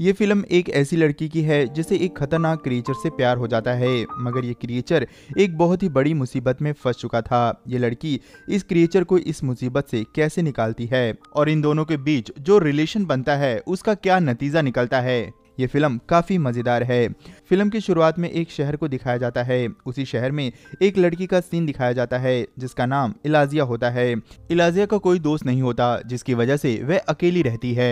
ये फिल्म एक ऐसी लड़की की है जिसे एक खतरनाक क्रिएचर से प्यार हो जाता है, मगर ये क्रिएचर एक बहुत ही बड़ी मुसीबत में फंस चुका था। ये लड़की इस क्रिएचर को इस मुसीबत से कैसे निकालती है और इन दोनों के बीच जो रिलेशन बनता है उसका क्या नतीजा निकलता है। ये फिल्म काफी मजेदार है। फिल्म की शुरुआत में एक शहर को दिखाया जाता है। उसी शहर में एक लड़की का सीन दिखाया जाता है जिसका नाम इलाजिया होता है। इलाजिया का कोई दोस्त नहीं होता, जिसकी वजह से वह अकेली रहती है।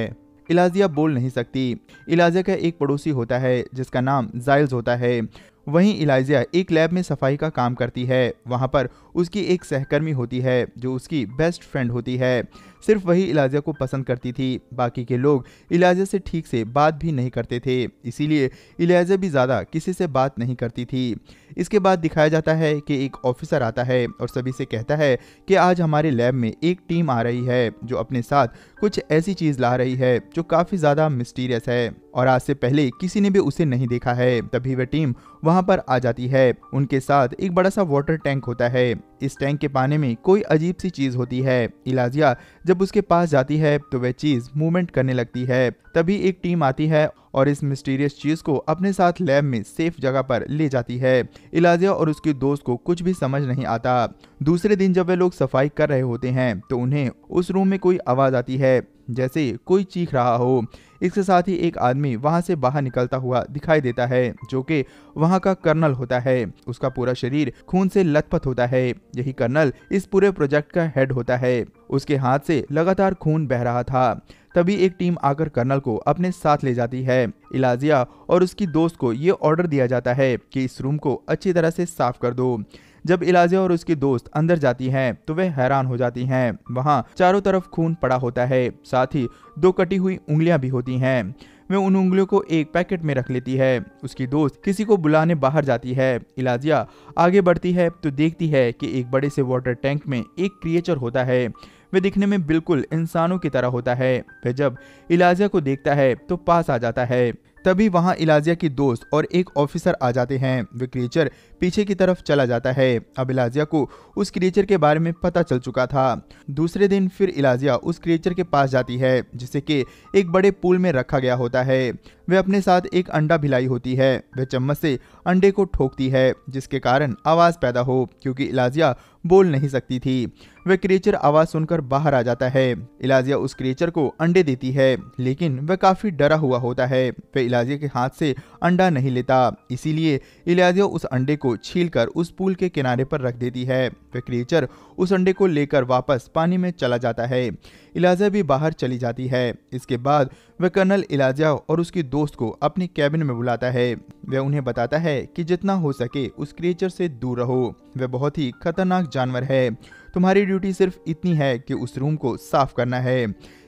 इलाजिया बोल नहीं सकती। इलाजिया का एक पड़ोसी होता है जिसका नाम जाइल्स होता है। वहीं इलाजिया एक लैब में सफाई का काम करती है। वहां पर उसकी एक सहकर्मी होती है जो उसकी बेस्ट फ्रेंड होती है। सिर्फ वही इलाजिया को पसंद करती थी, बाकी के लोग इलाजिया से ठीक से बात भी नहीं करते थे, इसीलिए इलाजिया भी ज़्यादा किसी से बात नहीं करती थी। इसके बाद दिखाया जाता है कि एक ऑफिसर आता है और सभी से कहता है कि आज हमारे लैब में एक टीम आ रही है जो अपने साथ कुछ ऐसी चीज़ ला रही है जो काफ़ी ज़्यादा मिस्टीरियस है और आज से पहले किसी ने भी उसे नहीं देखा है। तभी वह टीम वहां पर आ जाती है। उनके साथ एक बड़ा सा वाटर टैंक होता है। इस टैंक के पानी में कोई अजीब सी चीज होती है। इलाजिया जब उसके पास जाती है तो वह चीज मूवमेंट करने लगती है। तभी एक टीम आती है और इस मिस्टीरियस चीज को अपने साथ लैब में सेफ जगह पर ले जाती है। इलाजिया और उसके दोस्त को कुछ भी समझ नहीं आता। दूसरे दिन जब वे लोग सफाई कर रहे होते हैं तो उन्हें उस रूम में कोई आवाज आती है, जैसे कोई चीख रहा हो। इसके साथ ही एक आदमी वहां से बाहर निकलता हुआ दिखाई देता है जो कि वहां का कर्नल होता है। उसका पूरा शरीर खून से लथपथ होता है। यही कर्नल इस पूरे प्रोजेक्ट का हेड होता है। उसके हाथ से लगातार खून बह रहा था। तभी एक टीम आकर कर्नल को अपने साथ ले जाती है। इलाजिया और उसकी दोस्त को ये ऑर्डर दिया जाता है कि इस रूम को अच्छी तरह से साफ कर दो। जब इलाजिया और उसकी दोस्त अंदर जाती हैं तो वे हैरान हो जाती हैं। वहां चारों तरफ खून पड़ा होता है, साथ ही 2 कटी हुई उंगलियां भी होती हैं। वे उन उंगलियों को एक पैकेट में रख लेती है। उसकी दोस्त किसी को बुलाने बाहर जाती है। इलाजिया आगे बढ़ती है तो देखती है कि एक बड़े से वाटर टैंक में एक क्रिएचर होता है। वह दिखने में बिल्कुल इंसानों की तरह होता है। वह जब इलाजिया को देखता है तो पास आ जाता है। तभी वहां इलाजिया की दोस्त और एक ऑफिसर आ जाते हैं। वे क्रिएचर पीछे की तरफ चला जाता है। अब इलाजिया को उस क्रिएचर के बारे में पता चल चुका था। दूसरे दिन फिर इलाजिया उस क्रिएचर के पास जाती है जिसे कि एक बड़े पूल में रखा गया होता है। वे अपने साथ एक अंडा भी लाई होती है। वह चम्मच से अंडे को ठोकती है जिसके कारण आवाज पैदा हो, क्योंकि इलाजिया बोल नहीं सकती थी। वह क्रिएचर आवाज सुनकर बाहर आ जाता है। इलाजिया उस क्रिएचर को अंडे देती है, लेकिन वह काफी डरा हुआ होता है। वह इलाजिया के हाथ से अंडा नहीं लेता, इसीलिए इलाजिया उस अंडे को छीलकर उस पूल के किनारे पर रख देती है। वह क्रिएचर उस अंडे को लेकर वापस पानी में चला जाता है। इलाजिया भी बाहर चली जाती है। इसके बाद वह कर्नल इलाजिया और उसकी दोस्त को अपनी कैबिन में बुलाता है। वह उन्हें बताता है कि जितना हो सके उस क्रिएचर से दूर रहो। वह बहुत ही खतरनाक जानवर है। तुम्हारी ड्यूटी सिर्फ इतनी है कि उस रूम को साफ करना है।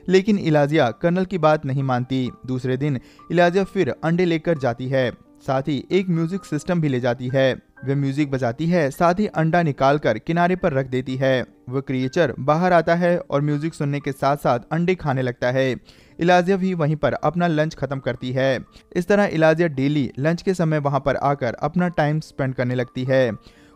लेकिन इलाजिया कर्नल की बात नहीं मानती। दूसरे दिन इलाजिया फिर अंडे लेकर जाती है, साथ ही एक म्यूजिक सिस्टम भी ले जाती है। वह म्यूजिक बजाती है, साथ ही अंडा निकालकर किनारे पर रख देती है। वह क्रिएचर बाहर आता है और म्यूजिक सुनने के साथ साथ अंडे खाने लगता है। इलाजिया भी वहीं पर अपना लंच खत्म करती है। इस तरह इलाजिया डेली लंच के समय वहां पर आकर अपना टाइम स्पेंड करने लगती है।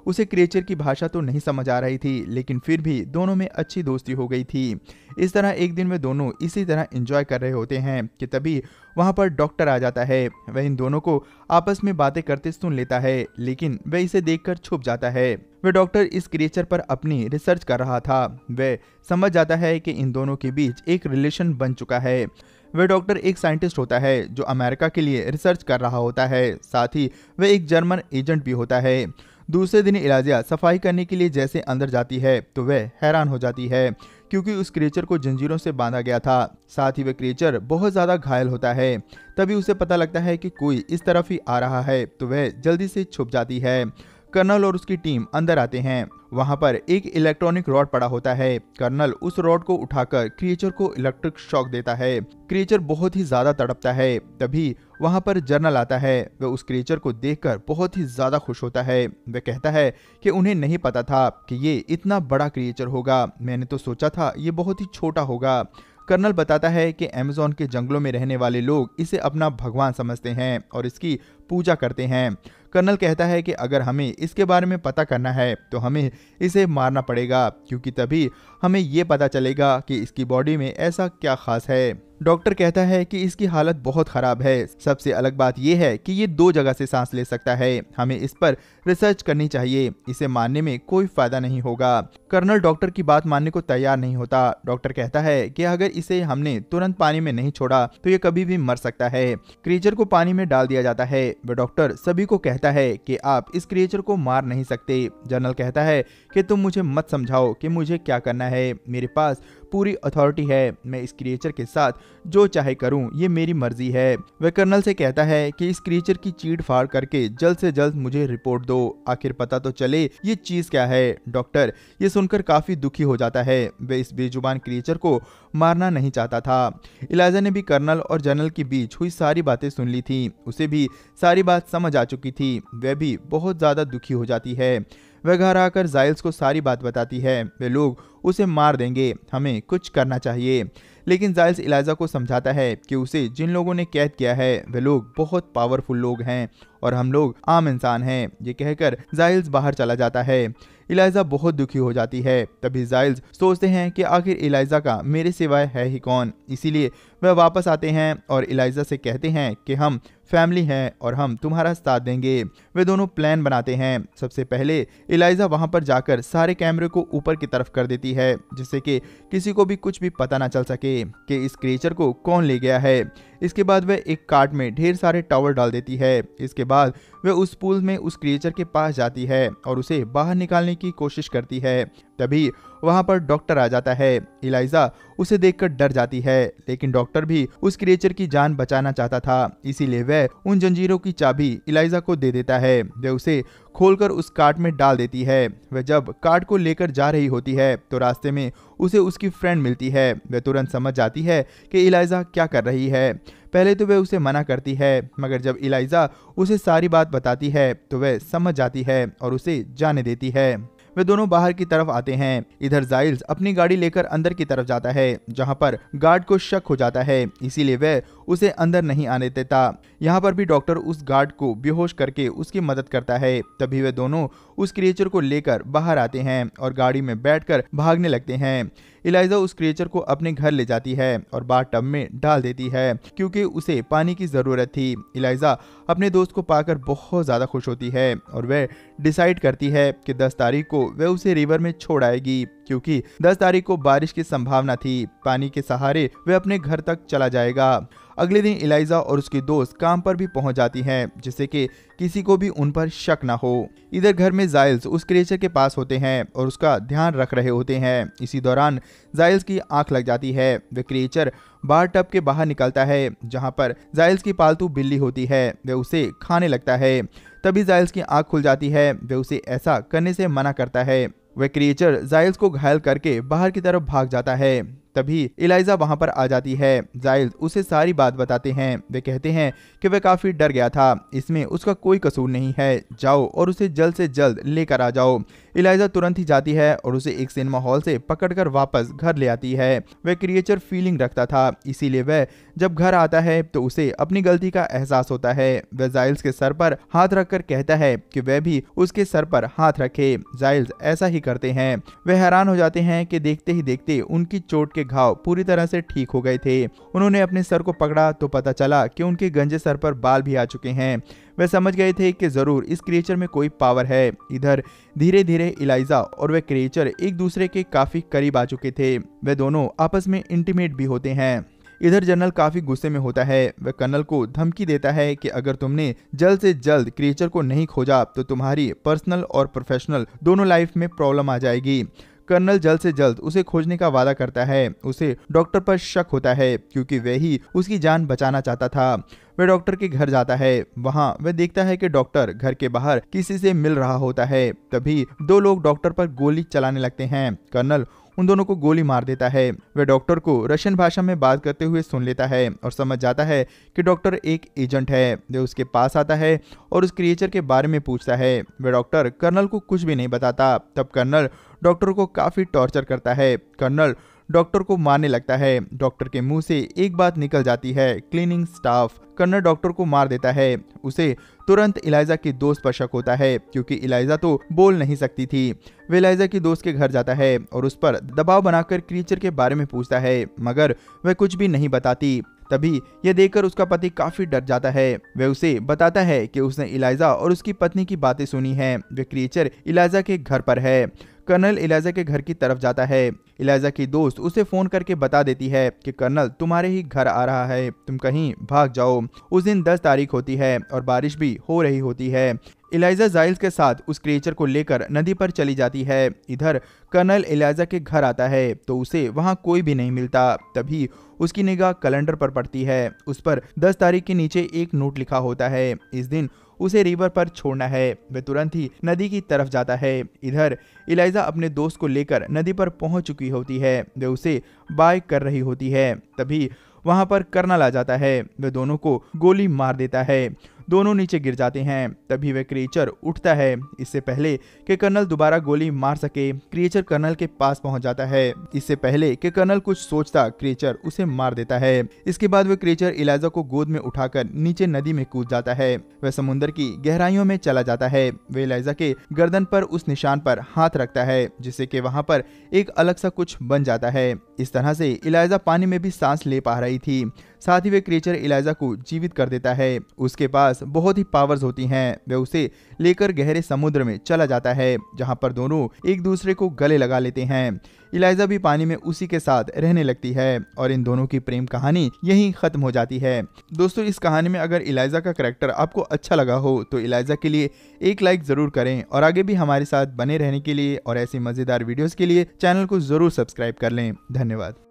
उसे क्रिएचर की भाषा तो नहीं समझ आ रही थी, लेकिन फिर भी दोनों में अच्छी दोस्ती हो गई थी। इस तरह एक दिन वे दोनों इसी तरह एंजॉय कर रहे होते हैं कि तभी वहां पर डॉक्टर आ जाता है। वह इन दोनों को आपस में बातें करते सुन लेता है, लेकिन वह इसे देखकर छुप जाता है। वह डॉक्टर इस क्रिएचर पर अपनी रिसर्च कर रहा था। वह समझ जाता है कि इन दोनों के बीच एक रिलेशन बन चुका है। वह डॉक्टर एक साइंटिस्ट होता है जो अमेरिका के लिए रिसर्च कर रहा होता है, साथ ही वह एक जर्मन एजेंट भी होता है। दूसरे दिन इलाजिया सफाई करने के लिए जैसे अंदर जाती है तो वह हैरान हो जाती है, क्योंकि उस क्रिएचर को जंजीरों से बांधा गया था। साथ ही वह क्रिएचर बहुत ज्यादा घायल होता है। तभी उसे पता लगता है कि कोई इस तरफ ही आ रहा है तो वह जल्दी से छुप जाती है। कर्नल और उसकी टीम अंदर आते हैं। वहां पर एक इलेक्ट्रॉनिक रॉड पड़ा होता है। कर्नल उस रॉड को उठाकर क्रिएचर को इलेक्ट्रिक शॉक देता है। क्रिएचर बहुत ही ज्यादा तड़पता है। तभी वहां पर जर्नल आता है। वह उस क्रिएचर को देखकर बहुत ही ज्यादा खुश होता है। वह कहता है कि उन्हें नहीं पता था कि ये इतना बड़ा क्रिएचर होगा। मैंने तो सोचा था ये बहुत ही छोटा होगा। कर्नल बताता है कि अमेज़न के जंगलों में रहने वाले लोग इसे अपना भगवान समझते हैं और इसकी पूजा करते हैं। कर्नल कहता है कि अगर हमें इसके बारे में पता करना है तो हमें इसे मारना पड़ेगा, क्योंकि तभी हमें ये पता चलेगा कि इसकी बॉडी में ऐसा क्या खास है। डॉक्टर कहता है कि इसकी हालत बहुत खराब है। सबसे अलग बात यह है कि ये 2 जगह से सांस ले सकता है। हमें इस पर रिसर्च करनी चाहिए, इसे मारने में कोई फायदा नहीं होगा। कर्नल डॉक्टर की बात मानने को तैयार नहीं होता। डॉक्टर कहता है कि अगर इसे हमने तुरंत पानी में नहीं छोड़ा तो ये कभी भी मर सकता है। क्रिएचर को पानी में डाल दिया जाता है। वह डॉक्टर सभी को कहता है कि आप इस क्रिएचर को मार नहीं सकते। जनरल कहता है कि तुम मुझे मत समझाओ कि मुझे क्या करना है, मेरे पास पूरी अथॉरिटी है। मैं इस क्रिएचर के साथ जो चाहे करूं, ये मेरी मर्जी है। वह कर्नल से कहता है कि इस क्रिएचर की चीड़ फाड़ करके जल्द से जल्द मुझे रिपोर्ट दो, आखिर पता तो चले ये चीज क्या है। डॉक्टर ये सुनकर काफी दुखी हो जाता है। वह इस बेजुबान क्रिएचर को मारना नहीं चाहता था। इलाइजा ने भी कर्नल और जनरल के बीच हुई सारी बातें सुन ली थी। उसे भी सारी बात समझ आ चुकी थी। वह भी बहुत ज्यादा दुखी हो जाती है। वह घर आकर जाइल्स को सारी बात बताती है। वे लोग उसे मार देंगे, हमें कुछ करना चाहिए। लेकिन जाइल्स इलाइजा को समझाता है कि उसे जिन लोगों ने कैद किया है वे लोग बहुत पावरफुल लोग हैं और हम लोग आम इंसान हैं। ये कहकर जाइल्स बाहर चला जाता है। इलाइजा बहुत दुखी हो जाती है। तभी जाइल्स सोचते हैं कि आखिर इलाइजा का मेरे सिवाय है ही कौन। इसीलिए वह वापस आते हैं और इलाइजा से कहते हैं कि हम फैमिली हैं और हम तुम्हारा साथ देंगे। वे दोनों प्लान बनाते हैं। सबसे पहले इलाइजा वहां पर जाकर सारे कैमरे को ऊपर की तरफ कर देती है, जिससे कि किसी को भी कुछ भी पता ना चल सके कि इस क्रिएचर को कौन ले गया है। इसके बाद वह एक कार्ट में ढेर सारे टॉवल डाल देती है। इसके बाद वह उस पूल में उस क्रिएचर के पास जाती है और उसे बाहर निकालने की कोशिश करती है। तभी वहां पर डॉक्टर आ जाता है। इलाइजा उसे देखकर डर जाती है, लेकिन डॉक्टर भी उस क्रिएचर की जान बचाना चाहता था, इसीलिए वह उन जंजीरों की चाबी इलाइजा को दे देता है। वह उसे खोलकर उस कार्ट में डाल देती है। वह जब कार्ट को लेकर जा रही होती है तो रास्ते में उसे उसकी फ्रेंड मिलती है। वह तुरंत समझ जाती है कि इलाइजा क्या कर रही है। पहले तो वह उसे मना करती है, मगर जब इलाइजा उसे सारी बात बताती है तो वह समझ जाती है और उसे जाने देती है। वे दोनों बाहर की तरफ आते हैं। इधर जाइल्स अपनी गाड़ी लेकर अंदर की तरफ जाता है, जहां पर गार्ड को शक हो जाता है, इसीलिए वह उसे अंदर नहीं आने देता। यहाँ पर भी डॉक्टर उस गार्ड को बेहोश करके उसकी मदद करता है। तभी वे दोनों उस क्रिएचर को लेकर बाहर आते हैं और गाड़ी में बैठकर भागने लगते हैं। इलाइजा उस क्रिएचर को अपने घर ले जाती है और बाथ टब में डाल देती है, क्योंकि उसे पानी की जरूरत थी। इलाइजा अपने दोस्त को पाकर बहुत ज्यादा खुश होती है और वह डिसाइड करती है कि 10 तारीख को वह उसे रिवर में छोड़ आएगी, क्योंकि 10 तारीख को बारिश की संभावना थी। पानी के सहारे वह अपने घर तक चला जाएगा। अगले दिन इलाइजा और उसकी दोस्त काम पर भी पहुंच जाती हैं, जिससे कि किसी को भी उन पर शक ना हो। इधर घर में जाइल्स उस क्रिएचर के पास होते हैं और उसका ध्यान रख रहे होते हैं। इसी दौरान जाइल्स की आंख लग जाती है। वह क्रिएचर बार टब के बाहर निकलता है, जहां पर जाइल्स की पालतू बिल्ली होती है। वह उसे खाने लगता है। तभी जाइल्स की आंख खुल जाती है। वह उसे ऐसा करने से मना करता है। वह क्रिएचर जाइल्स को घायल करके बाहर की तरफ भाग जाता है। तभी इलाइजा वहां पर आ जाती है। जाइल्स उसे सारी बात बताते हैं। वे कहते हैं कि वह काफी डर गया था, इसमें उसका कोई कसूर नहीं है, जाओ और उसे जल्द से जल्द लेकर आ जाओ। इलाइजा तुरंत ही जाती है और उसे एक सिनेमा हॉल से पकड़कर वापस घर ले आती है। वह क्रिएचर फीलिंग रखता था, इसीलिए वह जब घर आता है तो उसे अपनी गलती का एहसास होता है। वह जाइल्स के सर पर हाथ रखकर कहता है कि वह भी उसके सर पर हाथ रखे। जाइल्स ऐसा ही करते हैं। वे हैरान हो जाते हैं कि देखते ही देखते उनकी चोट के घाव पूरी तरह से ठीक हो गए थे। उन्होंने अपने सर को पकड़ा तो पता चला कि उनके गंजे सर पर बाल भी आ चुके हैं। वे समझ गए थे कि जरूर इस क्रिएचर में कोई पावर है। इधर धीरे धीरे इलाइजा और वह क्रिएचर एक दूसरे के काफी करीब आ चुके थे। वे दोनों आपस में इंटीमेट भी होते हैं। इधर जनरल काफी गुस्से में होता है। वह कर्नल को धमकी देता है कि अगर तुमने जल्द से जल्द क्रिएचर को नहीं खोजा तो तुम्हारी पर्सनल और प्रोफेशनल दोनों लाइफ में प्रॉब्लम आ जाएगी। कर्नल जल्द से जल्द उसे खोजने का वादा करता है। उसे डॉक्टर पर शक होता है, क्योंकि वह ही उसकी जान बचाना चाहता था। वह डॉक्टर के घर जाता है। वहां वह देखता है कि डॉक्टर घर के बाहर किसी से मिल रहा होता है। तभी 2 लोग डॉक्टर पर गोली चलाने लगते हैं। कर्नल उन दोनों को गोली मार देता है। वह डॉक्टर को रशियन भाषा में बात करते हुए सुन लेता है और समझ जाता है कि डॉक्टर एक एजेंट है। वह उसके पास आता है और उस क्रिएचर के बारे में पूछता है। वह डॉक्टर कर्नल को कुछ भी नहीं बताता। तब कर्नल डॉक्टर को काफी टॉर्चर करता है। कर्नल डॉक्टर को मारने लगता है। डॉक्टर के मुंह से एक बात निकल जाती है, क्लीनिंग स्टाफ। कर्नल डॉक्टर को मार देता है। उसे तुरंत इलाइजा के दोस्त पर शक होता है, क्योंकि इलाइजा तो बोल नहीं सकती थी। वे इलाइजा की दोस्त के घर जाता है और उस पर दबाव बनाकर क्रीचर के बारे में पूछता है, मगर वह कुछ भी नहीं बताती। तभी यह देखकर उसका पति काफी डर जाता है। वह उसे बताता है कि उसने इलाइजा और उसकी पत्नी की बातें सुनी हैं। वे क्रीचर इलाइजा के घर पर है। कर्नल इलाइजा के घर की तरफ जाता है। इलाइजा की दोस्त उसे फोन करके बता देती है कि कर्नल तुम्हारे ही घर आ रहा है, तुम कहीं भाग जाओ। उस दिन 10 तारीख होती है और बारिश भी हो रही होती है। इलाइजा जाइल्स के साथ उस क्रिएचर को लेकर नदी पर चली जाती है। इधर कर्नल इलाइजा के घर आता है तो उसे वहां कोई भी नहीं मिलता। तभी उसकी निगाह कैलेंडर पर पड़ती है। उस पर 10 तारीख के नीचे एक नोट लिखा होता है, इस दिन उसे रिवर पर छोड़ना है। वह तुरंत ही नदी की तरफ जाता है। इधर इलाइजा अपने दोस्त को लेकर नदी पर पहुंच चुकी होती है। वह उसे बाय कर रही होती है। तभी वहां पर कर्नल आ जाता है। वह दोनों को गोली मार देता है। दोनों नीचे गिर जाते हैं। तभी वह क्रिएचर उठता है। इससे पहले कि कर्नल दोबारा गोली मार सके, क्रिएचर कर्नल के पास पहुंच जाता है। इससे पहले कि कर्नल कुछ सोचता, क्रिएचर उसे मार देता है। इसके बाद वह क्रिएचर इलाइजा को गोद में उठाकर नीचे नदी में कूद जाता है। वह समुद्र की गहराइयों में चला जाता है। वह इलाइजा के गर्दन पर उस निशान पर हाथ रखता है, जिससे कि वहां पर एक अलग सा कुछ बन जाता है। इस तरह से इलाइजा पानी में भी सांस ले पा रही थी। साथ ही वे क्रिएचर इलाइजा को जीवित कर देता है। उसके पास बहुत ही पावर्स होती हैं। वह उसे लेकर गहरे समुद्र में चला जाता है, जहां पर दोनों एक दूसरे को गले लगा लेते हैं। इलाइजा भी पानी में उसी के साथ रहने लगती है और इन दोनों की प्रेम कहानी यहीं खत्म हो जाती है। दोस्तों, इस कहानी में अगर इलाइजा का कैरेक्टर आपको अच्छा लगा हो तो इलाइजा के लिए एक लाइक जरूर करें और आगे भी हमारे साथ बने रहने के लिए और ऐसी मजेदार वीडियोस के लिए चैनल को जरूर सब्सक्राइब कर लें। धन्यवाद।